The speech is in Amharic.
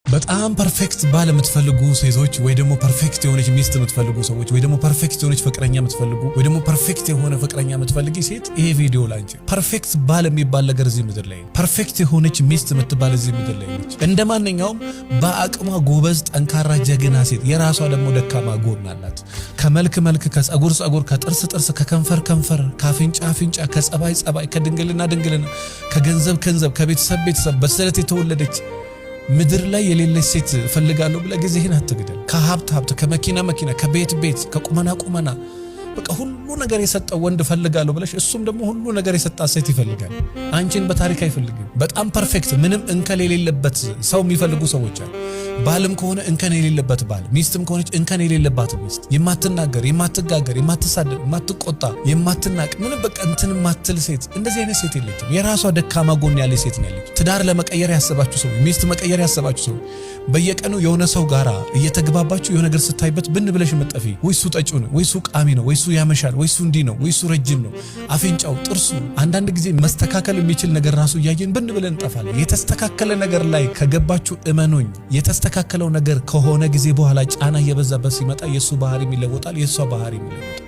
በጣም ፐርፌክት ባል የምትፈልጉ ሴቶች ወይ ደግሞ ፐርፌክት የሆነች ሚስት የምትፈልጉ ሰዎች ወይ ደግሞ ፐርፌክት የሆነች ፍቅረኛ የምትፈልጉ ወይ ደግሞ ፐርፌክት የሆነ ፍቅረኛ የምትፈልጊ ሴት ይሄ ቪዲዮ ላንቺ። ፐርፌክት ባል የሚባል ነገር እዚህ ምድር ላይ ነው። ፐርፌክት የሆነች ሚስት የምትባል እዚህ ምድር ላይ ነች። እንደማንኛውም በአቅሟ ጎበዝ ጠንካራ ጀግና ሴት የራሷ ደግሞ ደካማ ጎን አላት። ከመልክ መልክ፣ ከጸጉር ጸጉር፣ ከጥርስ ጥርስ፣ ከከንፈር ከንፈር፣ ከአፍንጫ አፍንጫ፣ ከጸባይ ጸባይ፣ ከድንግልና ድንግልና፣ ከገንዘብ ገንዘብ፣ ከቤተሰብ ቤተሰብ በስለት የተወለደች ምድር ላይ የሌለች ሴት ፈልጋለሁ ብለ ጊዜህን አትግደል። ከሀብት ሀብት፣ ከመኪና መኪና፣ ከቤት ቤት፣ ከቁመና ቁመና በቃ ሁሉ ነገር የሰጠው ወንድ ፈልጋለሁ ብለሽ እሱም ደግሞ ሁሉ ነገር የሰጣት ሴት ይፈልጋል። አንቺን በታሪክ አይፈልግም። በጣም ፐርፌክት ምንም እንከን የሌለበት ሰው የሚፈልጉ ሰዎች አሉ። ባልም ከሆነ እንከን የሌለበት ባል፣ ሚስትም ከሆነች እንከን የሌለባት ሚስት፣ የማትናገር፣ የማትጋገር፣ የማትሳደብ፣ የማትቆጣ፣ የማትናቅ ምንም በቃ እንትን ማትል ሴት። እንደዚህ አይነት ሴት የለችም። የራሷ ደካማ ጎን ያለ ሴት ነው ያለች። ትዳር ለመቀየር ያሰባችሁ ሰው፣ ሚስት መቀየር ያሰባችሁ ሰው፣ በየቀኑ የሆነ ሰው ጋራ እየተግባባችሁ የሆነ ነገር ስታይበት ብን ብለሽ መጠፊ ወይሱ ጠጪው ነው ወይሱ ቃሚ ነው ወይሱ ያመሻል ወይሱ እንዲ ነው ወይሱ ረጅም ነው አፍንጫው ጥርሱ። አንዳንድ ጊዜ መስተካከል የሚችል ነገር ራሱ እያየን ብን ብለን እንጠፋለን። የተስተካከለ ነገር ላይ ከገባችሁ እመኑኝ፣ የተስተካከለው ነገር ከሆነ ጊዜ በኋላ ጫና እየበዛበት ሲመጣ የሱ ባህሪ ይለወጣል፣ የሷ ባህሪ ይለወጣል።